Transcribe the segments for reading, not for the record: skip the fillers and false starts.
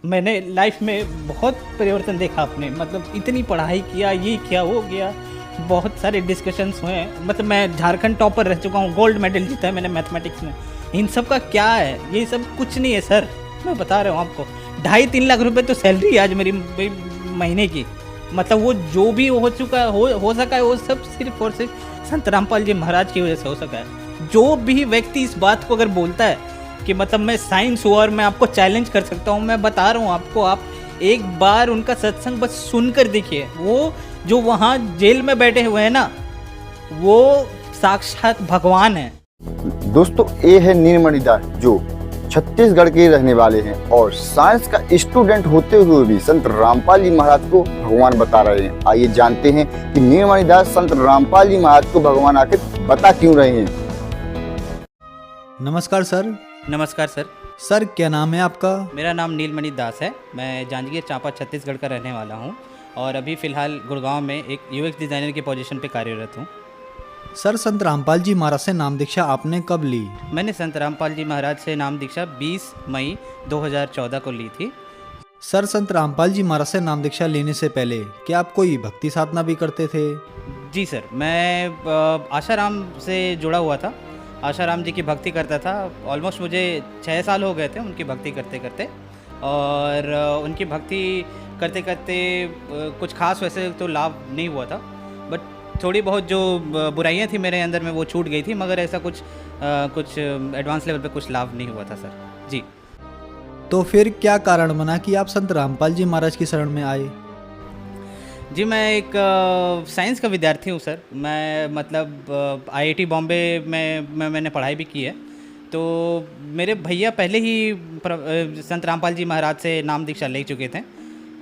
मैंने लाइफ में बहुत परिवर्तन देखा अपने, मतलब इतनी पढ़ाई किया, ये किया वो किया, बहुत सारे डिस्कशंस हुए हैं। मतलब मैं झारखंड टॉपर रह चुका हूँ, गोल्ड मेडल जीता है मैंने मैथमेटिक्स में। इन सब का क्या है? ये सब कुछ नहीं है सर, मैं बता रहा हूँ आपको। 2.5-3 लाख रुपए तो सैलरी है आज मेरी महीने की। मतलब वो जो भी हो चुका है, हो सका है, वो सब सिर्फ और सिर्फ संत रामपाल जी महाराज की वजह से हो सका है। जो भी व्यक्ति इस बात को अगर बोलता है कि मतलब मैं साइंस हूँ और मैं आपको चैलेंज कर सकता हूँ, मैं बता रहा हूँ आपको, आप एक बार उनका सत्संग बस सुनकर देखिए। वो जो वहाँ जेल में बैठे हुए हैं ना, वो साक्षात भगवान है। दोस्तों, ये है नीलमणि दास, जो छत्तीसगढ़ के रहने वाले हैं और साइंस का स्टूडेंट होते हुए भी संत रामपाल जी महाराज को भगवान बता रहे हैं। आइए जानते हैं कि नीलमणि दास संत रामपाल जी महाराज को भगवान आखिर बता क्यों रहे हैं। नमस्कार सर। नमस्कार सर। सर क्या नाम है आपका? मेरा नाम नीलमणि दास है। मैं जांजगीर चांपा छत्तीसगढ़ का रहने वाला हूँ और अभी फ़िलहाल गुड़गांव में एक यूएक्स डिज़ाइनर की पोजीशन पे कार्यरत हूँ। सर संत रामपाल जी महाराज से नाम दीक्षा आपने कब ली? मैंने संत रामपाल जी महाराज से नाम दीक्षा 20 मई 2014 को ली थी। सर संत रामपाल जी महाराज से नाम दीक्षा लेने से पहले क्या आप कोई भक्ति साधना भी करते थे? जी सर, मैं आशाराम से जुड़ा हुआ था। आशाराम जी की भक्ति करता था। ऑलमोस्ट मुझे 6 साल हो गए थे उनकी भक्ति करते करते। और उनकी भक्ति करते करते कुछ खास वैसे तो लाभ नहीं हुआ था, बट थोड़ी बहुत जो बुराइयां थी मेरे अंदर में वो छूट गई थी, मगर ऐसा कुछ एडवांस लेवल पे कुछ लाभ नहीं हुआ था सर जी। तो फिर क्या कारण बना कि आप संत रामपाल जी महाराज की शरण में आए? जी, मैं एक साइंस का विद्यार्थी हूँ सर। मैं मतलब आईआईटी बॉम्बे में मैंने पढ़ाई भी की है। तो मेरे भैया पहले ही संत रामपाल जी महाराज से नाम दीक्षा ले चुके थे।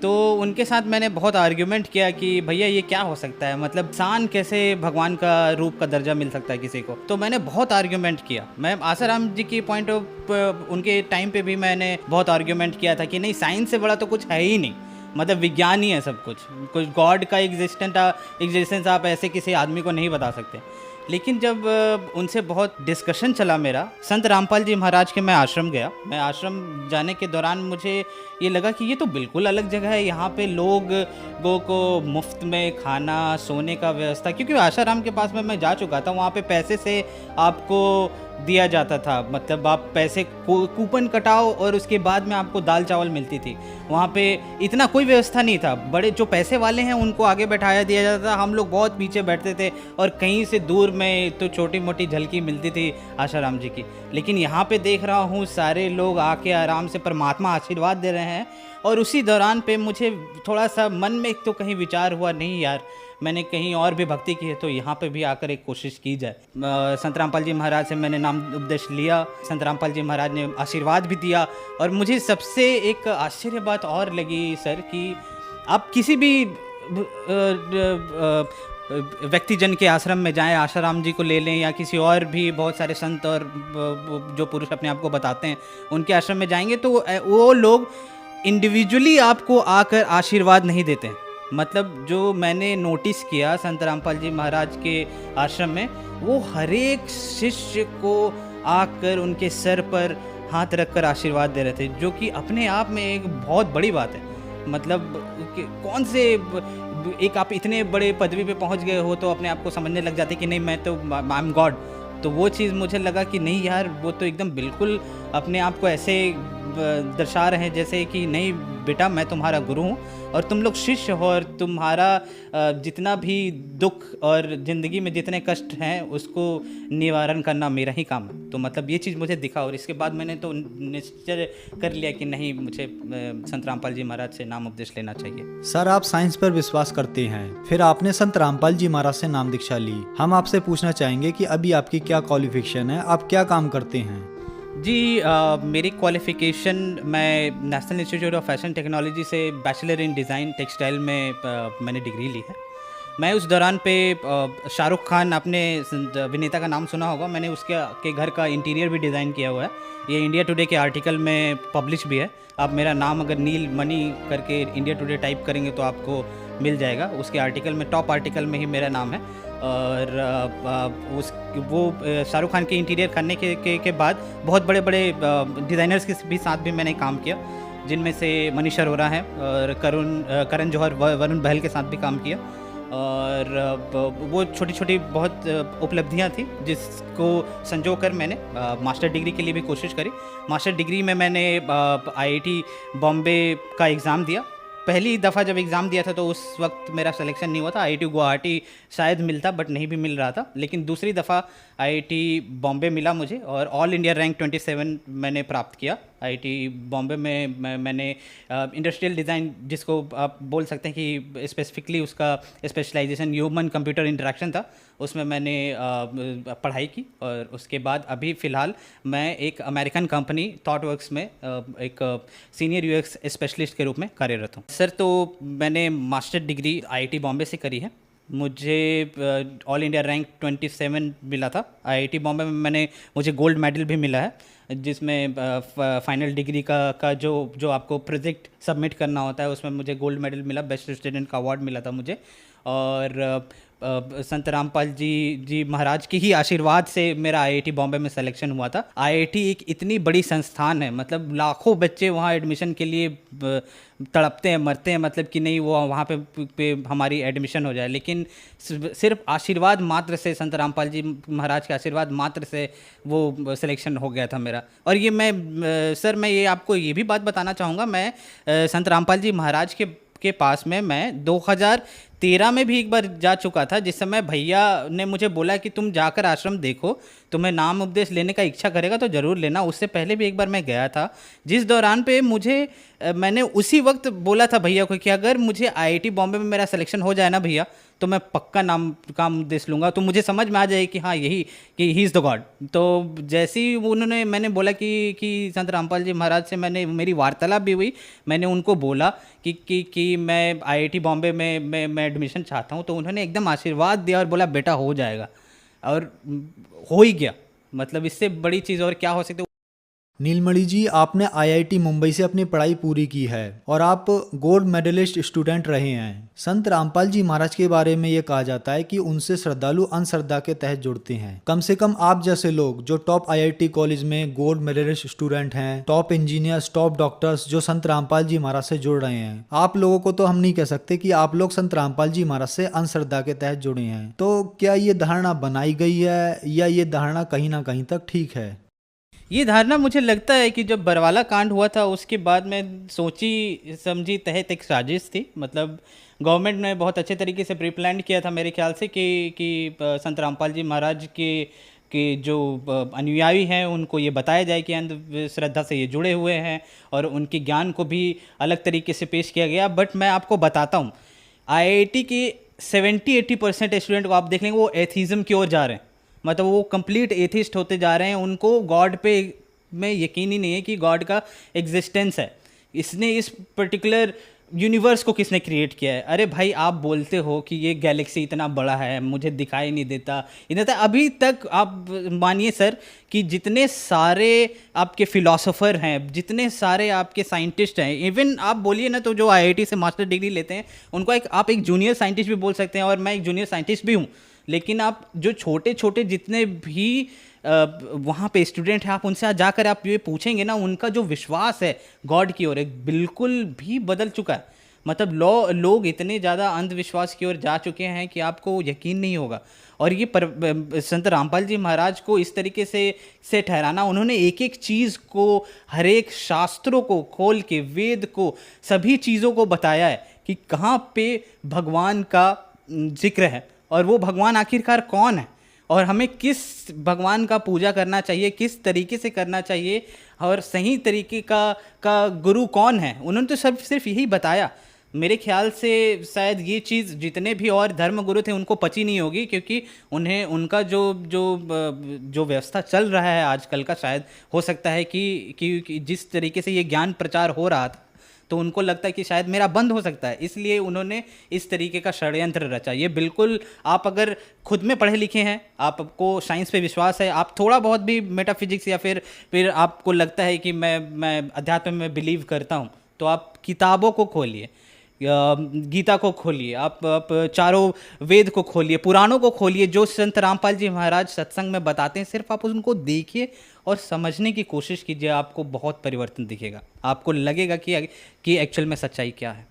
तो उनके साथ मैंने बहुत आर्ग्यूमेंट किया कि भैया ये क्या हो सकता है, मतलब इंसान कैसे भगवान का रूप का दर्जा मिल सकता है किसी को। तो मैंने बहुत आर्ग्यूमेंट किया। मैं आसाराम जी की पॉइंट ऑफ उनके टाइम पे भी मैंने बहुत आर्ग्यूमेंट किया था कि नहीं, साइंस से बड़ा तो कुछ है ही नहीं, मतलब विज्ञान ही है सब कुछ गॉड का एग्जिस्टेंस आप ऐसे किसी आदमी को नहीं बता सकते। लेकिन जब उनसे बहुत डिस्कशन चला मेरा, संत रामपाल जी महाराज के मैं आश्रम गया। मैं आश्रम जाने के दौरान मुझे ये लगा कि ये तो बिल्कुल अलग जगह है। यहाँ पे लोगों को मुफ्त में खाना सोने का व्यवस्था, क्योंकि आशाराम के पास में मैं जा चुका था, वहाँ पे पैसे से आपको दिया जाता था। मतलब आप पैसे कूपन कटाओ और उसके बाद में आपको दाल चावल मिलती थी। वहाँ पे इतना कोई व्यवस्था नहीं था। बड़े जो पैसे वाले हैं उनको आगे बैठाया दिया जाता था, हम लोग बहुत पीछे बैठते थे और कहीं से दूर में तो छोटी मोटी झलकी मिलती थी आशाराम जी की। लेकिन यहाँ पे देख रहा हूँ सारे लोग आके आराम से परमात्मा आशीर्वाद दे रहे हैं। और उसी दौरान पे मुझे थोड़ा सा मन में तो कहीं विचार हुआ, नहीं यार, मैंने कहीं और भी भक्ति की है तो यहाँ पे भी आकर एक कोशिश की जाए। संत रामपाल जी महाराज से मैंने नाम उपदेश लिया। संत रामपाल जी महाराज ने आशीर्वाद भी दिया। और मुझे सबसे एक आश्चर्य बात और लगी सर कि आप किसी भी व्यक्तिजन के आश्रम में जाएं, आशाराम जी को ले लें या किसी और भी बहुत सारे संत और जो पुरुष अपने आप को बताते हैं उनके आश्रम में जाएंगे तो वो लोग इंडिविजुअली आपको आकर आशीर्वाद नहीं देते हैं। मतलब जो मैंने नोटिस किया संत रामपाल जी महाराज के आश्रम में, वो हर एक शिष्य को आकर उनके सर पर हाथ रखकर आशीर्वाद दे रहे थे, जो कि अपने आप में एक बहुत बड़ी बात है। मतलब कौन से एक आप इतने बड़े पदवी पे पहुंच गए हो तो अपने आप को समझने लग जाते कि नहीं मैं तो आई एम गॉड। तो वो चीज़ मुझे लगा कि नहीं यार, वो तो एकदम बिल्कुल अपने आप को ऐसे दर्शा रहे हैं जैसे कि नहीं बेटा, मैं तुम्हारा गुरु हूँ और तुम लोग शिष्य हो और तुम्हारा जितना भी दुख और ज़िंदगी में जितने कष्ट हैं उसको निवारण करना मेरा ही काम है। तो मतलब ये चीज़ मुझे दिखा और इसके बाद मैंने तो निश्चय कर लिया कि नहीं, मुझे संत रामपाल जी महाराज से नाम उपदेश लेना चाहिए। सर आप साइंस पर विश्वास करते हैं, फिर आपने संत रामपाल जी महाराज से नाम दीक्षा ली। हम आपसे पूछना चाहेंगे कि अभी आपकी क्या क्वालिफिकेशन है, आप क्या काम करते हैं? जी, मेरी क्वालिफ़िकेशन, मैं national institute of fashion technology से बैचलर इन डिज़ाइन टेक्सटाइल में मैंने डिग्री ली है। मैं उस दौरान पे शाहरुख खान, आपने अभिनेता का नाम सुना होगा, मैंने उसके घर का इंटीरियर भी डिज़ाइन किया हुआ है। ये इंडिया टुडे के आर्टिकल में पब्लिश भी है। आप मेरा नाम अगर नील मणि करके इंडिया टुडे टाइप करेंगे तो आपको मिल जाएगा। उसके आर्टिकल में, टॉप आर्टिकल में ही मेरा नाम है। और वो शाहरुख खान के इंटीरियर करने के बाद बहुत बड़े बड़े डिज़ाइनर्स के भी साथ भी मैंने काम किया। जिनमें से मनीष अरोरा हैं और करण जौहर, वरुण बहल के साथ भी काम किया। और वो छोटी छोटी बहुत उपलब्धियां थी जिसको संजो कर मैंने मास्टर डिग्री के लिए भी कोशिश करी। मास्टर डिग्री में मैंने आईआईटी बॉम्बे का एग्ज़ाम दिया। पहली दफ़ा जब एग्ज़ाम दिया था तो उस वक्त मेरा सिलेक्शन नहीं हुआ था। आईआईटी गुवाहाटी शायद मिलता बट नहीं भी मिल रहा था। लेकिन दूसरी दफ़ा आईआईटी बॉम्बे मिला मुझे और ऑल इंडिया रैंक 27 मैंने प्राप्त किया। आईआईटी बॉम्बे में मैंने इंडस्ट्रियल डिज़ाइन, जिसको आप बोल सकते हैं कि स्पेसिफिकली उसका स्पेशलाइजेशन ह्यूमन कंप्यूटर इंटरेक्शन था, उसमें मैंने पढ़ाई की। और उसके बाद अभी फ़िलहाल मैं एक अमेरिकन कंपनी थॉटवर्क्स में एक सीनियर यूएक्स स्पेशलिस्ट के रूप में कार्यरत हूँ। सर, तो मैंने मास्टर डिग्री आईआईटी बॉम्बे से करी है। मुझे ऑल इंडिया रैंक 27 मिला था। आईआईटी बॉम्बे में मुझे गोल्ड मेडल भी मिला है, जिसमें फाइनल डिग्री का जो आपको प्रोजेक्ट सबमिट करना होता है उसमें मुझे गोल्ड मेडल मिला, बेस्ट स्टूडेंट का अवार्ड मिला था मुझे। और संत रामपाल जी महाराज के ही आशीर्वाद से मेरा आईआईटी बॉम्बे में सिलेक्शन हुआ था। आईआईटी एक इतनी बड़ी संस्थान है, मतलब लाखों बच्चे वहाँ एडमिशन के लिए तड़पते हैं, मरते हैं, मतलब कि नहीं वो वहाँ पे हमारी एडमिशन हो जाए। लेकिन सिर्फ आशीर्वाद मात्र से, संत रामपाल जी महाराज के आशीर्वाद मात्र से वो सिलेक्शन हो गया था मेरा। और ये सर मैं ये आपको ये भी बात बताना चाहूँगा, मैं संत रामपाल जी महाराज के पास में मैं 2013 में भी एक बार जा चुका था, जिस समय भैया ने मुझे बोला कि तुम जाकर आश्रम देखो, तुम्हें नाम उपदेश लेने का इच्छा करेगा तो ज़रूर लेना। उससे पहले भी एक बार मैं गया था, जिस दौरान पे मैंने उसी वक्त बोला था भैया को कि अगर मुझे आईआईटी बॉम्बे में मेरा सिलेक्शन हो जाए ना भैया, तो मैं पक्का काम उपदेश लूँगा, तो मुझे समझ में आ जाए कि हाँ यही कि ही इज़ द गॉड। तो जैसे ही मैंने बोला कि संत रामपाल जी महाराज से मेरी वार्तालाप भी हुई, मैंने उनको बोला कि मैं आईआईटी बॉम्बे में मैं एडमिशन चाहता हूँ, तो उन्होंने एकदम आशीर्वाद दिया और बोला बेटा हो जाएगा, और हो ही गया। मतलब इससे बड़ी चीज़ और क्या हो सकती है। नीलमणि जी, आपने आईआईटी मुंबई से अपनी पढ़ाई पूरी की है और आप गोल्ड मेडलिस्ट स्टूडेंट रहे हैं। संत रामपाल जी महाराज के बारे में ये कहा जाता है कि उनसे श्रद्धालु अंधश्रद्धा के तहत जुड़ते हैं। कम से कम आप जैसे लोग जो टॉप आईआईटी कॉलेज में गोल्ड मेडलिस्ट स्टूडेंट हैं, टॉप इंजीनियर्स, टॉप डॉक्टर्स जो संत रामपाल जी महाराज से जुड़ रहे हैं, आप लोगों को तो हम नहीं कह सकते कि आप लोग संत रामपाल जी महाराज से अंधश्रद्धा के तहत जुड़े हैं। तो क्या ये धारणा बनाई गई है या ये धारणा कहीं ना कहीं तक ठीक है? ये धारणा मुझे लगता है कि जब बरवाला कांड हुआ था उसके बाद में सोची समझी तहत एक साजिश थी। मतलब गवर्नमेंट ने बहुत अच्छे तरीके से प्री प्लान किया था मेरे ख्याल से कि संत रामपाल जी महाराज के जो अनुयायी हैं उनको ये बताया जाए कि अंधश्रद्धा से ये जुड़े हुए हैं, और उनके ज्ञान को भी अलग तरीके से पेश किया गया। बट मैं आपको बताता हूँ, आईआईटी के 70-80% स्टूडेंट को आप देख लेंगे वो एथीज़म की ओर जा रहे हैं। मतलब वो कंप्लीट एथिस्ट होते जा रहे हैं, उनको गॉड पे में यकीन ही नहीं है कि गॉड का एग्जिस्टेंस है। इसने इस पर्टिकुलर यूनिवर्स को किसने क्रिएट किया है। अरे भाई, आप बोलते हो कि ये गैलेक्सी इतना बड़ा है, मुझे दिखाई नहीं देता, इतना अभी तक आप मानिए सर कि जितने सारे आपके फिलोसोफर हैं, जितने सारे आपके साइंटिस्ट हैं, इवन आप बोलिए ना तो जो आईआईटी से मास्टर डिग्री लेते हैं उनको आप एक जूनियर साइंटिस्ट भी बोल सकते हैं, और मैं एक जूनियर साइंटिस्ट भी हूँ। लेकिन आप जो छोटे छोटे जितने भी वहाँ पे स्टूडेंट हैं, आप उनसे जाकर आप ये पूछेंगे ना, उनका जो विश्वास है गॉड की ओर एक बिल्कुल भी बदल चुका है। मतलब लोग इतने ज़्यादा अंधविश्वास की ओर जा चुके हैं कि आपको यकीन नहीं होगा। और ये संत रामपाल जी महाराज को इस तरीके से ठहराना, उन्होंने एक एक चीज़ को, हर एक शास्त्रों को खोल के, वेद को, सभी चीज़ों को बताया है कि कहाँ पे भगवान का जिक्र है और वो भगवान आखिरकार कौन है, और हमें किस भगवान का पूजा करना चाहिए, किस तरीके से करना चाहिए, और सही तरीके का गुरु कौन है। उन्होंने तो सिर्फ यही बताया। मेरे ख्याल से शायद ये चीज़ जितने भी और धर्म गुरु थे उनको पची नहीं होगी, क्योंकि उन्हें उनका जो व्यवस्था चल रहा है आजकल का, शायद हो सकता है कि जिस तरीके से ये ज्ञान प्रचार हो रहा था तो उनको लगता है कि शायद मेरा बंद हो सकता है, इसलिए उन्होंने इस तरीके का षड्यंत्र रचा। ये बिल्कुल, आप अगर खुद में पढ़े लिखे हैं, आपको साइंस पे विश्वास है, आप थोड़ा बहुत भी मेटाफिजिक्स या फिर आपको लगता है कि मैं अध्यात्म में बिलीव करता हूँ, तो आप किताबों को खोलिए, गीता को खोलिए, आप चारों वेद को खोलिए, पुराणों को खोलिए, जो संत रामपाल जी महाराज सत्संग में बताते हैं, सिर्फ आप उनको देखिए और समझने की कोशिश कीजिए, आपको बहुत परिवर्तन दिखेगा, आपको लगेगा कि एक्चुअल में सच्चाई क्या है।